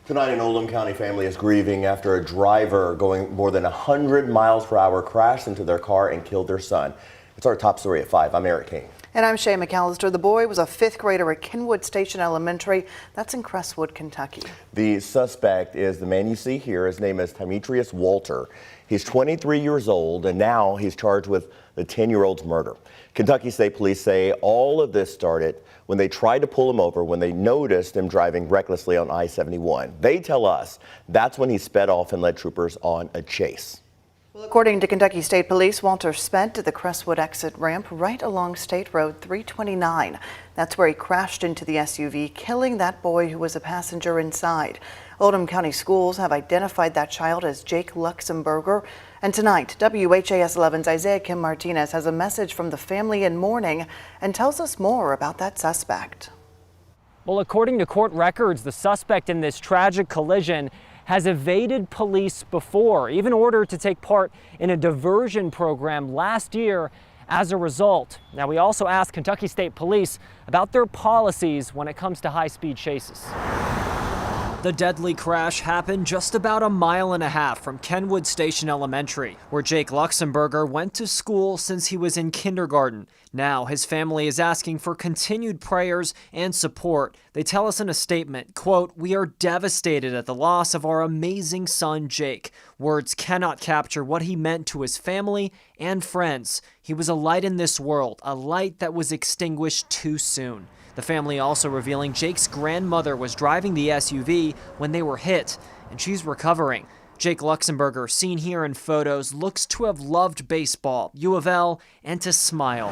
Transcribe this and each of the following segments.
Tonight, an Oldham County family is grieving after a driver going more than 100 miles per hour crashed into their car and killed their son. It's our top story at 5. I'm Eric King. And I'm Shay McAllister. The boy was a 5th grader at Kenwood Station Elementary. That's in Crestwood, Kentucky. The suspect is the man you see here. His name is Demetrius Walter. He's 23 years old, and now he's charged with the 10-year-old's murder. Kentucky State Police say all of this started when they tried to pull him over when they noticed him driving recklessly on I-71. They tell us that's when he sped off and led troopers on a chase. Well, according to Kentucky State Police, Walter sped to the Crestwood exit ramp right along State Road 329. That's where he crashed into the SUV, killing that boy who was a passenger inside. Oldham County schools have identified that child as Jake Luxemberger. And tonight, WHAS11's Isaiah Kim Martinez has a message from the family in mourning and tells us more about that suspect. Well, according to court records, the suspect in this tragic collision has evaded police before, even ordered to take part in a diversion program last year as a result. Now, we also asked Kentucky State Police about their policies when it comes to high-speed chases. The deadly crash happened just about a mile and a half from Kenwood Station Elementary, where Jake Luxemberger went to school since he was in kindergarten. Now his family is asking for continued prayers and support. They tell us in a statement, quote, "We are devastated at the loss of our amazing son, Jake. Words cannot capture what he meant to his family and friends. He was a light in this world, a light that was extinguished too soon." The family also revealing Jake's grandmother was driving the SUV when they were hit, and she's recovering. Jake Luxemberger, seen here in photos, looks to have loved baseball, U of L, and to smile.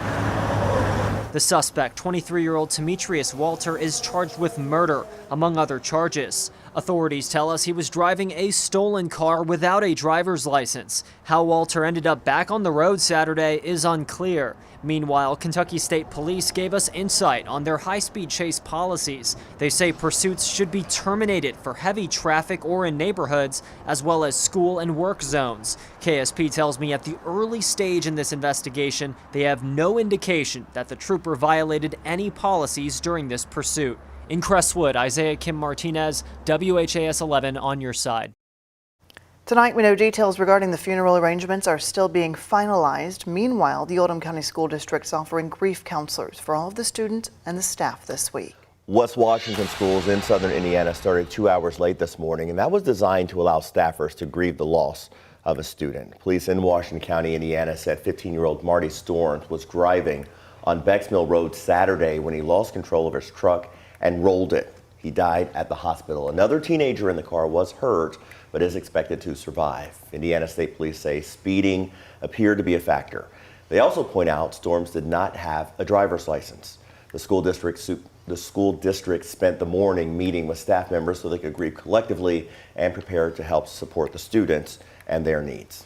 The suspect, 23-year-old Demetrius Walter, is charged with murder, among other charges. Authorities tell us he was driving a stolen car without a driver's license. How Walter ended up back on the road Saturday is unclear. Meanwhile, Kentucky State Police gave us insight on their high-speed chase policies. They say pursuits should be terminated for heavy traffic or in neighborhoods, as well as school and work zones. KSP tells me at the early stage in this investigation, they have no indication that the trooper violated any policies during this pursuit. In Crestwood, Isaiah Kim Martinez, WHAS 11 on your side. Tonight, we know details regarding the funeral arrangements are still being finalized. Meanwhile, the Oldham County School District is offering grief counselors for all of the students and the staff this week. West Washington schools in southern Indiana started 2 hours late this morning, and that was designed to allow staffers to grieve the loss of a student. Police in Washington County, Indiana said 15-year-old Marty Storms was driving on Bexmill Road Saturday when he lost control of his truck and rolled it. He died at the hospital. Another teenager in the car was hurt, but is expected to survive. Indiana State Police say speeding appeared to be a factor. They also point out Storms did not have a driver's license. The school district spent the morning meeting with staff members so they could grieve collectively and prepare to help support the students and their needs.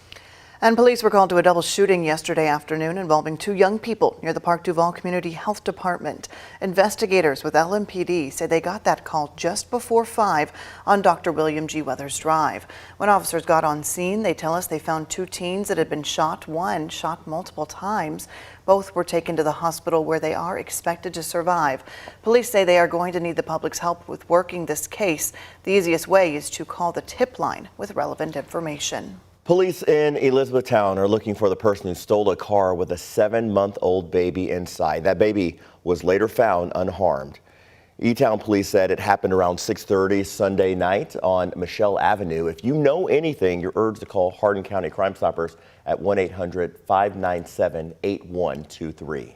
And police were called to a double shooting yesterday afternoon involving 2 young people near the Park Duval Community Health Department. Investigators with LMPD say they got that call just before 5 on Dr. William G. Weathers Drive. When officers got on scene, they tell us they found 2 teens that had been shot, one shot multiple times. Both were taken to the hospital where they are expected to survive. Police say they are going to need the public's help with working this case. The easiest way is to call the tip line with relevant information. Police in Elizabethtown are looking for the person who stole a car with a 7-month-old baby inside. That baby was later found unharmed. E-Town police said it happened around 6:30 Sunday night on Michelle Avenue. If you know anything, you're urged to call Hardin County Crime Stoppers at 1-800-597-8123.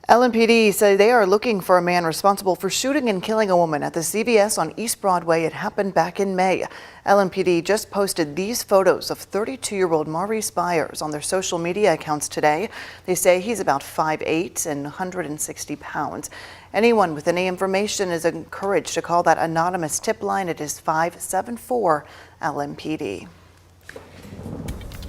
LMPD say they are looking for a man responsible for shooting and killing a woman at the CVS on East Broadway. It happened back in May. LMPD just posted these photos of 32-year-old Maurice Byers on their social media accounts today. They say he's about 5'8" and 160 pounds. Anyone with any information is encouraged to call that anonymous tip line. It is 574-LMPD.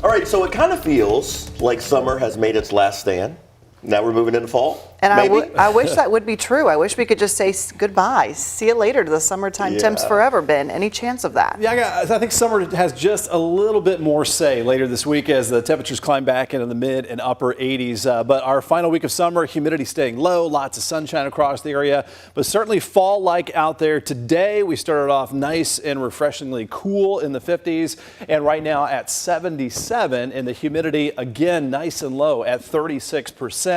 All right, so it kind of feels like summer has made its last stand. Now we're moving into fall, And maybe? I wish that would be true. I wish we could just say goodbye. See you later to the summertime temps forever, Ben. Any chance of that? Yeah, I think summer has just a little bit more say later this week as the temperatures climb back into the mid and upper 80s. But our final week of summer, humidity staying low, lots of sunshine across the area, but certainly fall-like out there today. We started off nice and refreshingly cool in the 50s, and right now at 77, and the humidity again nice and low at 36%.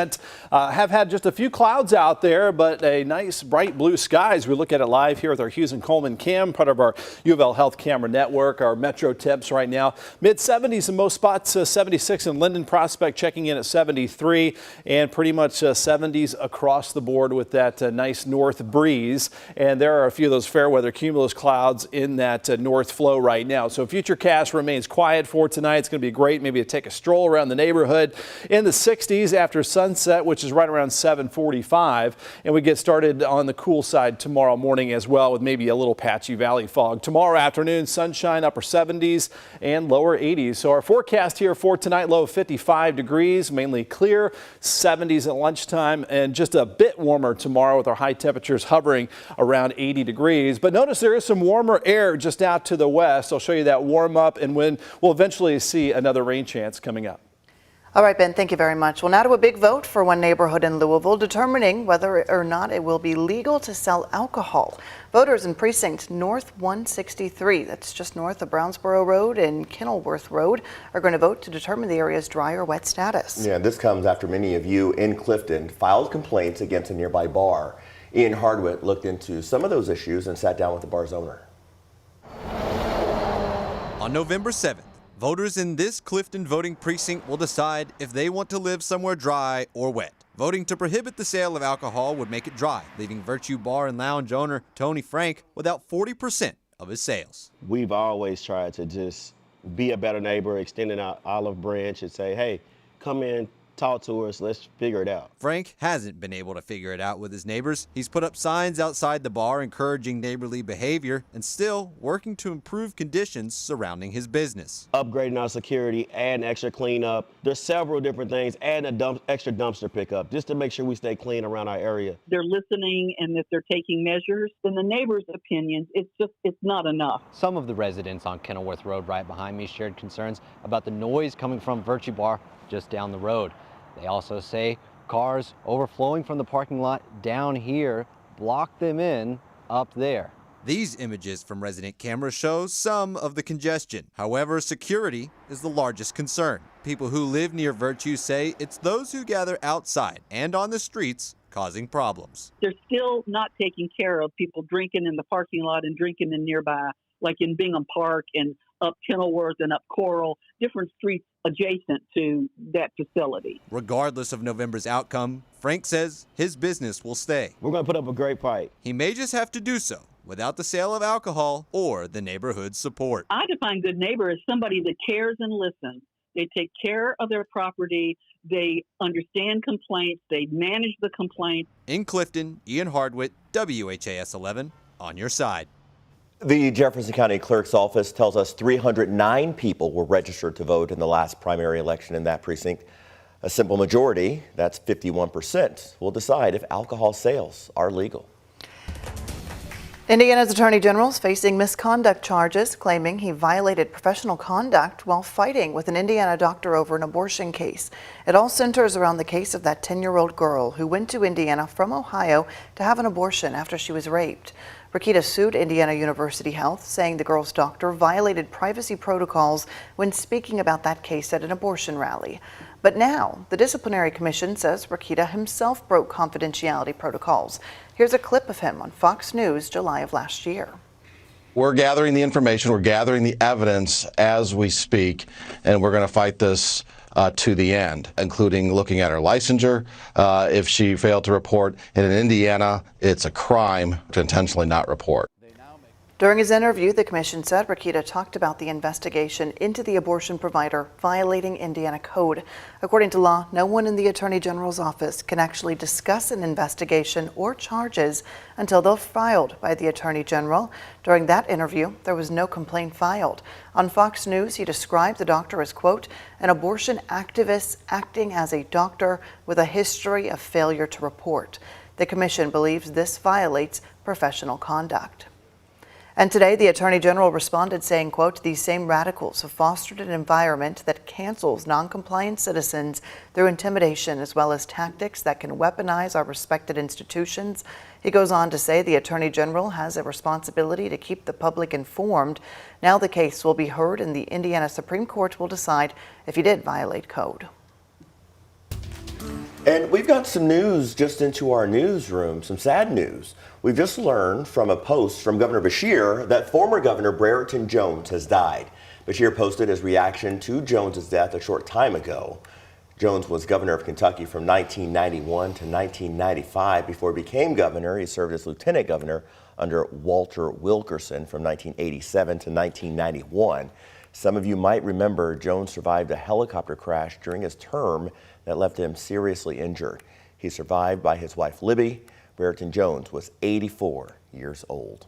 Have had just a few clouds out there, but a nice bright blue sky as we look at it live here with our Hughes and Coleman cam, part of our U of L Health camera network. Our metro temps right now mid 70s in most spots, 76 in Linden Prospect, checking in at 73, and pretty much 70s across the board with that nice north breeze. And there are a few of those fair weather cumulus clouds in that north flow right now. So futurecast remains quiet for tonight. It's going to be great maybe to take a stroll around the neighborhood in the 60s after sunset, which is right around 7:45, and we get started on the cool side tomorrow morning as well with maybe a little patchy valley fog. Tomorrow afternoon, sunshine, upper 70s and lower 80s. So our forecast here for tonight, low of 55 degrees, mainly clear, 70s at lunchtime, and just a bit warmer tomorrow with our high temperatures hovering around 80 degrees. But notice there is some warmer air just out to the west. I'll show you that warm up and when we'll eventually see another rain chance coming up. All right, Ben, thank you very much. Well, now to a big vote for one neighborhood in Louisville determining whether or not it will be legal to sell alcohol. Voters in precinct North 163, that's just north of Brownsboro Road and Kenilworth Road, are going to vote to determine the area's dry or wet status. Yeah, this comes after many of you in Clifton filed complaints against a nearby bar. Ian Hardwick looked into some of those issues and sat down with the bar's owner. On November 7th, voters in this Clifton voting precinct will decide if they want to live somewhere dry or wet. Voting to prohibit the sale of alcohol would make it dry, leaving Virtue Bar and Lounge owner Tony Frank without 40% of his sales. We've always tried to just be a better neighbor, extending our olive branch and say, hey, come in, talk to us, let's figure it out. Frank hasn't been able to figure it out with his neighbors. He's put up signs outside the bar encouraging neighborly behavior and still working to improve conditions surrounding his business. Upgrading our security, adding extra cleanup. There's several different things, adding extra dumpster pickup just to make sure we stay clean around our area. They're listening, and if they're taking measures, in the neighbors' opinions, it's not enough. Some of the residents on Kenilworth Road right behind me shared concerns about the noise coming from Virtue Bar just down the road. They also say cars overflowing from the parking lot down here block them in up there. These images from resident cameras show some of the congestion. However, security is the largest concern. People who live near Virtue say it's those who gather outside and on the streets causing problems. They're still not taking care of people drinking in the parking lot and drinking in nearby, like in Bingham Park and up Kenilworth and up Coral, different streets adjacent to that facility. Regardless of November's outcome, Frank says his business will stay. We're going to put up a great fight. He may just have to do so without the sale of alcohol or the neighborhood's support. I define good neighbor as somebody that cares and listens. They take care of their property. They understand complaints. They manage the complaints. In Clifton, Ian Hardwick, WHAS11, on your side. The Jefferson County Clerk's Office tells us 309 people were registered to vote in the last primary election in that precinct. A simple majority, that's 51%, will decide if alcohol sales are legal. Indiana's Attorney General is facing misconduct charges, claiming he violated professional conduct while fighting with an Indiana doctor over an abortion case. It all centers around the case of that 10-year-old girl who went to Indiana from Ohio to have an abortion after she was raped. Rakita sued Indiana University Health, saying the girl's doctor violated privacy protocols when speaking about that case at an abortion rally. But now, the disciplinary commission says Rakita himself broke confidentiality protocols. Here's a clip of him on Fox News July of last year. We're gathering the information, we're gathering the evidence as we speak, and we're going to fight this to the end, including looking at her licensure. If she failed to report, and in Indiana, it's a crime to intentionally not report. During his interview, the commission said Rakita talked about the investigation into the abortion provider violating Indiana code. According to law, no one in the Attorney General's office can actually discuss an investigation or charges until they're filed by the Attorney General. During that interview, there was no complaint filed. On Fox News, he described the doctor as, quote, an abortion activist acting as a doctor with a history of failure to report. The commission believes this violates professional conduct. And today, the Attorney General responded saying, quote, these same radicals have fostered an environment that cancels non-compliant citizens through intimidation as well as tactics that can weaponize our respected institutions. He goes on to say the Attorney General has a responsibility to keep the public informed. Now the case will be heard and the Indiana Supreme Court will decide if he did violate code. And we've got some news just into our newsroom, some sad news. We've just learned from a post from Governor Beshear that former Governor Brereton Jones has died. Beshear posted his reaction to Jones's death a short time ago. Jones was governor of Kentucky from 1991 to 1995. Before he became governor, he served as lieutenant governor under Walter Wilkerson from 1987 to 1991. Some of you might remember Jones survived a helicopter crash during his term that left him seriously injured. He's survived by his wife, Libby. Brereton Jones was 84 years old.